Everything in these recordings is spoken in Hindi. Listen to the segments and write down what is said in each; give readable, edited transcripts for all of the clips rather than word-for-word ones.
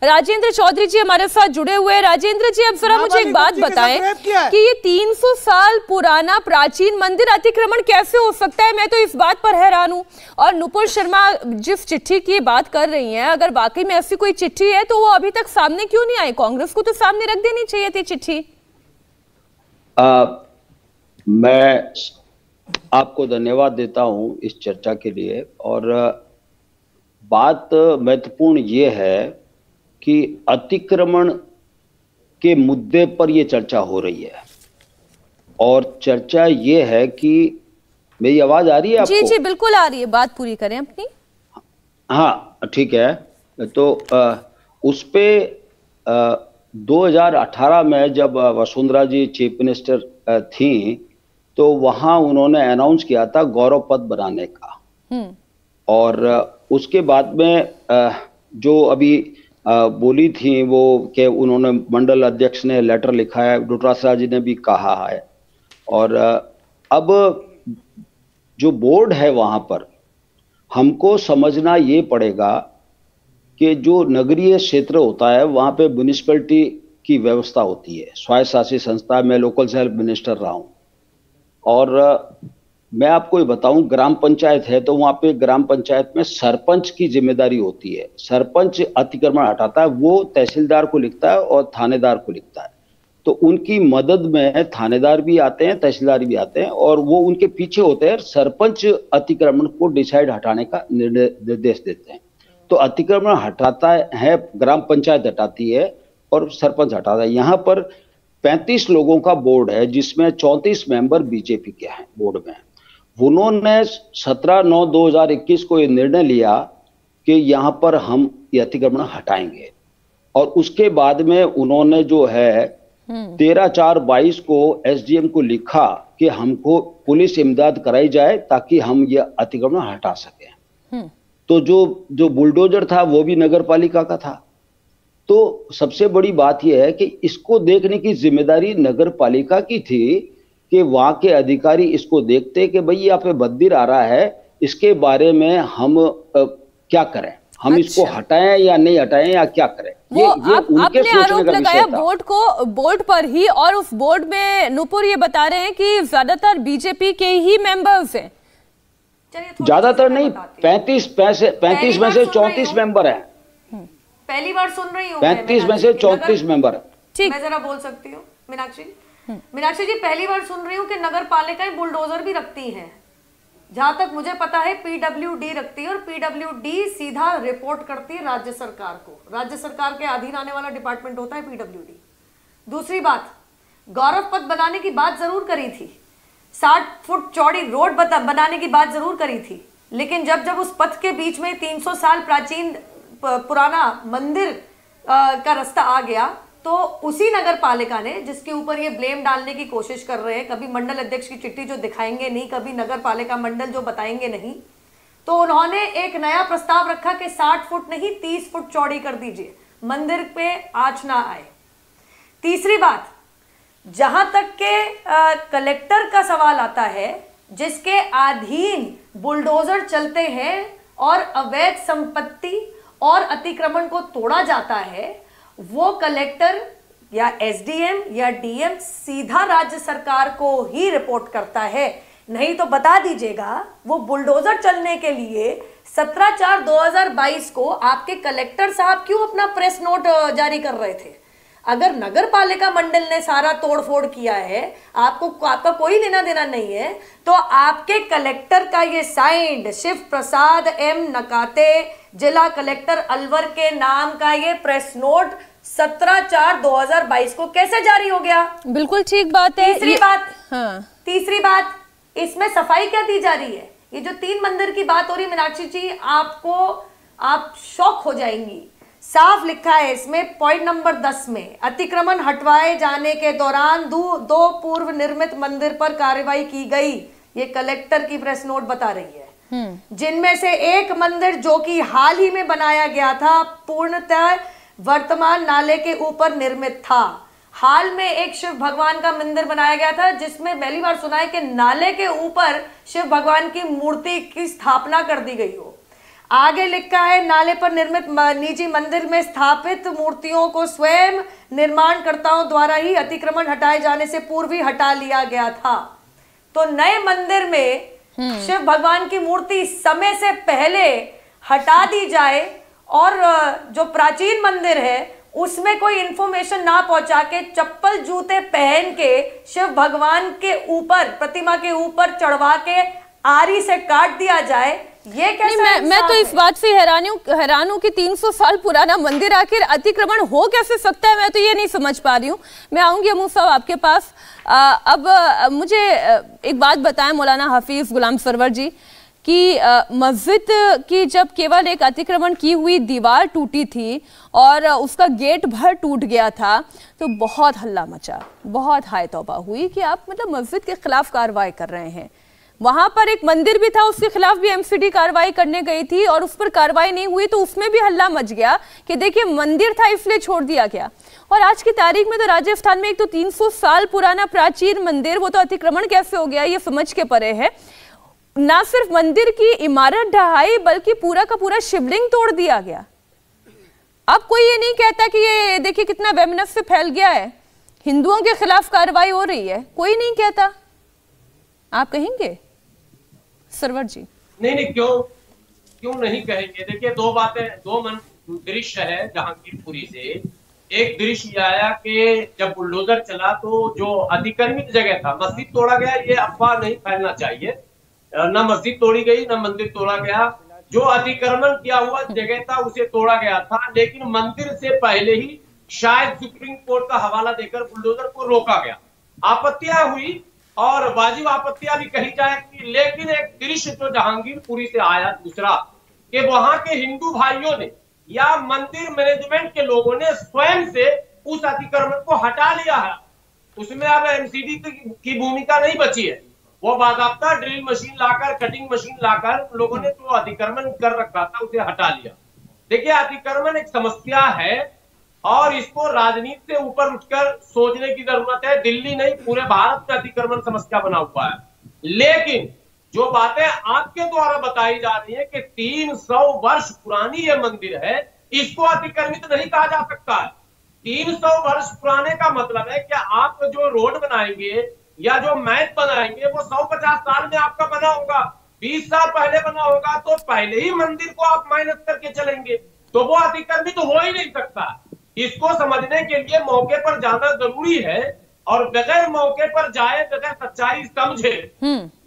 राजेंद्र चौधरी जी हमारे साथ जुड़े हुए हैं। राजेंद्र जी, अब जरा मुझे एक बात बताएं कि ये 300 साल पुराना प्राचीन मंदिर अतिक्रमण कैसे हो सकता है? मैं तो इस बात पर हैरान हूं। और नुपुर शर्मा जिस चिट्ठी की बात कर रही हैं, अगर वाकई में ऐसी कोई चिट्ठी है तो वो अभी तक सामने क्यों नहीं आई? कांग्रेस को तो सामने रख देनी चाहिए थी चिट्ठी। मैं आपको धन्यवाद देता हूं इस चर्चा के लिए। और बात महत्वपूर्ण ये है कि अतिक्रमण के मुद्दे पर यह चर्चा हो रही है। और चर्चा ये है कि मेरी आवाज आ रही है आपको? जी जी बिल्कुल आ रही है, बात पूरी करें अपनी। हाँ ठीक है। तो उस पे 2018 में जब वसुंधरा जी चीफ मिनिस्टर थी तो वहां उन्होंने अनाउंस किया था गौरव पथ बनाने का। और उसके बाद में जो अभी बोली थी वो कि उन्होंने मंडल अध्यक्ष ने लेटर लिखा है, डोटासरा जी ने भी कहा है। और अब जो बोर्ड है वहां पर हमको समझना ये पड़ेगा कि जो नगरीय क्षेत्र होता है वहां पे म्युनिसिपैलिटी की व्यवस्था होती है, स्वायत्त शासित संस्था। मैं लोकल सेल्फ मिनिस्टर रहा हूं और मैं आपको ये बताऊं, ग्राम पंचायत है तो वहां पे ग्राम पंचायत में सरपंच की जिम्मेदारी होती है। सरपंच अतिक्रमण हटाता है, वो तहसीलदार को लिखता है और थानेदार को लिखता है। तो उनकी मदद में थानेदार भी आते हैं, तहसीलदार भी आते हैं और वो उनके पीछे होते हैं। सरपंच अतिक्रमण को डिसाइड हटाने का निर्देश देते हैं। तो अतिक्रमण हटाता है ग्राम पंचायत हटाती है और सरपंच हटाता है। यहाँ पर 35 लोगों का बोर्ड है जिसमें 34 मेंबर बीजेपी के हैं बोर्ड में। उन्होंने 17/9/2021 को ये निर्णय लिया कि यहाँ पर हम ये अतिक्रमण हटाएंगे। और उसके बाद में उन्होंने जो है 13/4/22 को एसडीएम को लिखा कि हमको पुलिस इमदाद कराई जाए ताकि हम ये अतिक्रमण हटा सकें। तो जो बुलडोजर था वो भी नगर पालिका का था। तो सबसे बड़ी बात यह है कि इसको देखने की जिम्मेदारी नगर पालिका की थी कि वहां के अधिकारी इसको देखते कि भाई यहाँ पे मंदिर आ रहा है, इसके बारे में हम क्या करें, हम इसको हटाएं या नहीं हटाएं या क्या करें। ये उनके सोचने का विषय था। बोर्ड पर ही, और उस बोर्ड में नुपुर ये बता रहे हैं कि ज्यादातर बीजेपी के ही मेंबर्स हैं। ज्यादातर नहीं, 35 में से 34 मेंबर हैं। पहली बार सुन रही हूँ 35 में से 34 मेंबर। ठीक, मैं जरा बोल सकती हूँ मीनाक्षी? मीनाक्षी जी, पहली बार सुन रही हूँ कि नगर पालिकाएं बुलडोजर भी रखती हैं। जहां तक मुझे पता है पीडब्ल्यूडी रखती है और पीडब्ल्यूडी सीधा रिपोर्ट करती है राज्य सरकार को। राज्य सरकार के अधीन आने वाला डिपार्टमेंट होता है पीडब्ल्यूडी। दूसरी बात, गौरव पथ बनाने की बात जरूर करी थी, 60 फुट चौड़ी रोड बनाने की बात जरूर करी थी, लेकिन जब उस पथ के बीच में 300 साल प्राचीन पुराना मंदिर का रास्ता आ गया तो उसी नगर पालिका ने, जिसके ऊपर ये ब्लेम डालने की कोशिश कर रहे हैं, कभी मंडल अध्यक्ष की चिट्ठी जो दिखाएंगे नहीं, कभी नगर पालिका मंडल जो बताएंगे नहीं, तो उन्होंने एक नया प्रस्ताव रखा कि 60 फुट नहीं 30 फुट चौड़ी कर दीजिए, मंदिर पे आंच ना आए। तीसरी बात, जहां तक के कलेक्टर का सवाल आता है, जिसके अधीन बुलडोजर चलते हैं और अवैध संपत्ति और अतिक्रमण को तोड़ा जाता है, वो कलेक्टर या एसडीएम या डीएम सीधा राज्य सरकार को ही रिपोर्ट करता है। नहीं तो बता दीजिएगा, वो बुलडोजर चलने के लिए 17/4/2022 को आपके कलेक्टर साहब क्यों अपना प्रेस नोट जारी कर रहे थे? अगर नगर पालिका मंडल ने सारा तोड़फोड़ किया है, आपका कोई लेना देना नहीं है, तो आपके कलेक्टर का ये साइंड शिव प्रसाद एम नकाते, जिला कलेक्टर अलवर के नाम का ये प्रेस नोट 17/4/2022 को कैसे जारी हो गया? बिल्कुल ठीक बात है। तीसरी बात, इसमें सफाई क्या दी जा रही है? ये जो 3 मंदिर की बात हो रही है मीनाक्षी जी, आप शॉक हो जाएंगी। साफ लिखा है इसमें पॉइंट नंबर 10 में, अतिक्रमण हटवाए जाने के दौरान दो पूर्व निर्मित मंदिर पर कार्रवाई की गई। ये कलेक्टर की प्रेस नोट बता रही है। जिनमें से एक मंदिर जो कि हाल ही में बनाया गया था, पूर्णतः वर्तमान नाले के ऊपर निर्मित था। हाल में एक शिव भगवान का मंदिर बनाया गया था जिसमें पहली बार सुना है कि नाले के ऊपर शिव भगवान की मूर्ति की स्थापना कर दी गई हो। आगे लिखा है, नाले पर निर्मित निजी मंदिर में स्थापित मूर्तियों को स्वयं निर्माणकर्ताओं द्वारा ही अतिक्रमण हटाए जाने से पूर्व ही हटा लिया गया था। तो नए मंदिर में शिव भगवान की मूर्ति समय से पहले हटा दी जाए और जो प्राचीन मंदिर है उसमें कोई इंफॉर्मेशन ना पहुंचा के चप्पल जूते पहन के शिव भगवान के ऊपर, प्रतिमा के ऊपर चढ़वा के आरी से काट दिया जाए, ये कैसे? मैं तो इस बात से हैरान हूं कि 300 साल पुराना मंदिर आखिर अतिक्रमण हो कैसे सकता है, मैं तो ये नहीं समझ पा रही हूँ। मैं आऊंगी अमू साहब आपके पास। अब मुझे एक बात बताएं मौलाना हाफिज गुलाम सरवर जी कि मस्जिद की जब केवल एक अतिक्रमण की हुई दीवार टूटी थी और उसका गेट भर टूट गया था तो बहुत हल्ला मचा, बहुत हाय तौबा हुई कि आप मतलब मस्जिद के खिलाफ कार्रवाई कर रहे हैं। वहां पर एक मंदिर भी था, उसके खिलाफ भी एमसीडी कार्रवाई करने गई थी और उस पर कार्रवाई नहीं हुई तो उसमें भी हल्ला मच गया कि देखिए मंदिर था इसलिए छोड़ दिया गया। और आज की तारीख में तो राजस्थान में एक तो 300 साल पुराना प्राचीन मंदिर, वो तो अतिक्रमण कैसे हो गया ये समझ के परे है। ना सिर्फ मंदिर की इमारत ढहाई बल्कि पूरा का पूरा शिवलिंग तोड़ दिया गया। अब कोई ये नहीं कहता कि ये देखिए कितना वैमनस्य फैल गया है, हिंदुओं के खिलाफ कार्रवाई हो रही है, कोई नहीं कहता। आप कहेंगे सरवर जी? नहीं, क्यों नहीं कहेंगे। देखिए दो बातें, दो दृश्य है जहांगीरपुरी से। एक दृश्य ये आया कि जब बुलडोजर चला तो जो अतिक्रमित जगह था, मस्जिद तोड़ा गया, ये अफवाह नहीं फैलना चाहिए। न मस्जिद तोड़ी गई न मंदिर तोड़ा गया। जो अतिक्रमण किया हुआ जगह था उसे तोड़ा गया था, लेकिन मंदिर से पहले ही शायद सुप्रीम कोर्ट का हवाला देकर बुलडोजर को रोका गया। आपत्तियां हुई और वाजिब आपत्तियां भी कही जाएगी, लेकिन एक दृश्य जो जहांगीरपुरी से आया दूसरा कि वहां के हिंदू भाइयों ने या मंदिर मैनेजमेंट के लोगों ने स्वयं से उस अतिक्रमण को हटा लिया है। उसमें अब एमसीडी की भूमिका नहीं बची है। वो बाकायदा ड्रिल मशीन लाकर, कटिंग मशीन लाकर लोगों ने जो अतिक्रमण कर रखा था उसे हटा लिया। देखिए अतिक्रमण एक समस्या है और इसको राजनीति से ऊपर उठकर सोचने की जरूरत है। दिल्ली नहीं, पूरे भारत में अतिक्रमण समस्या बना हुआ है। लेकिन जो बातें आपके द्वारा बताई जा रही है कि 300 वर्ष पुरानी ये मंदिर है, इसको अतिक्रमित नहीं कहा जा सकता है। 300 वर्ष पुराने का मतलब है कि आप जो रोड बनाएंगे या जो मैच बनाएंगे वो 150 साल में आपका बना होगा, 20 साल पहले बना होगा, तो पहले ही मंदिर को आप माइनस करके चलेंगे तो वो अतिक्रमित तो हो ही नहीं सकता। इसको समझने के लिए मौके पर जाना जरूरी है और बगैर मौके पर जाए, बगैर सच्चाई समझे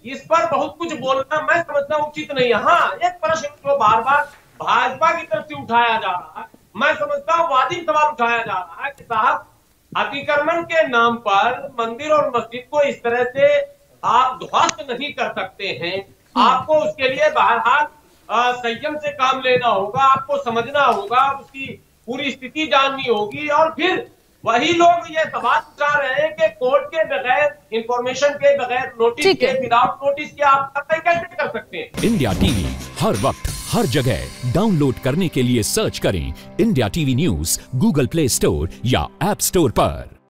इस पर बहुत कुछ बोलना मैं समझता उचित नहीं है। हाँ, एक प्रश्न जो बार बार भाजपा की तरफ से उठाया जा रहा है, मैं समझता हूँ वाजिब सवाल उठाया जा रहा है कि साहब अतिक्रमण के नाम पर मंदिर और मस्जिद को इस तरह से आप ध्वस्त नहीं कर सकते हैं। आपको उसके लिए बहरहाल संयम से काम लेना होगा, आपको समझना होगा, उसकी पूरी स्थिति जाननी होगी। और फिर वही लोग ये सवाल उठा रहे हैं कि कोर्ट के बगैर, इंफॉर्मेशन के बगैर, नोटिस के, विदाउट नोटिस के आप कैसे कर सकते हैं। इंडिया टीवी हर वक्त हर जगह डाउनलोड करने के लिए सर्च करें India TV news Google play store या ऐप स्टोर पर।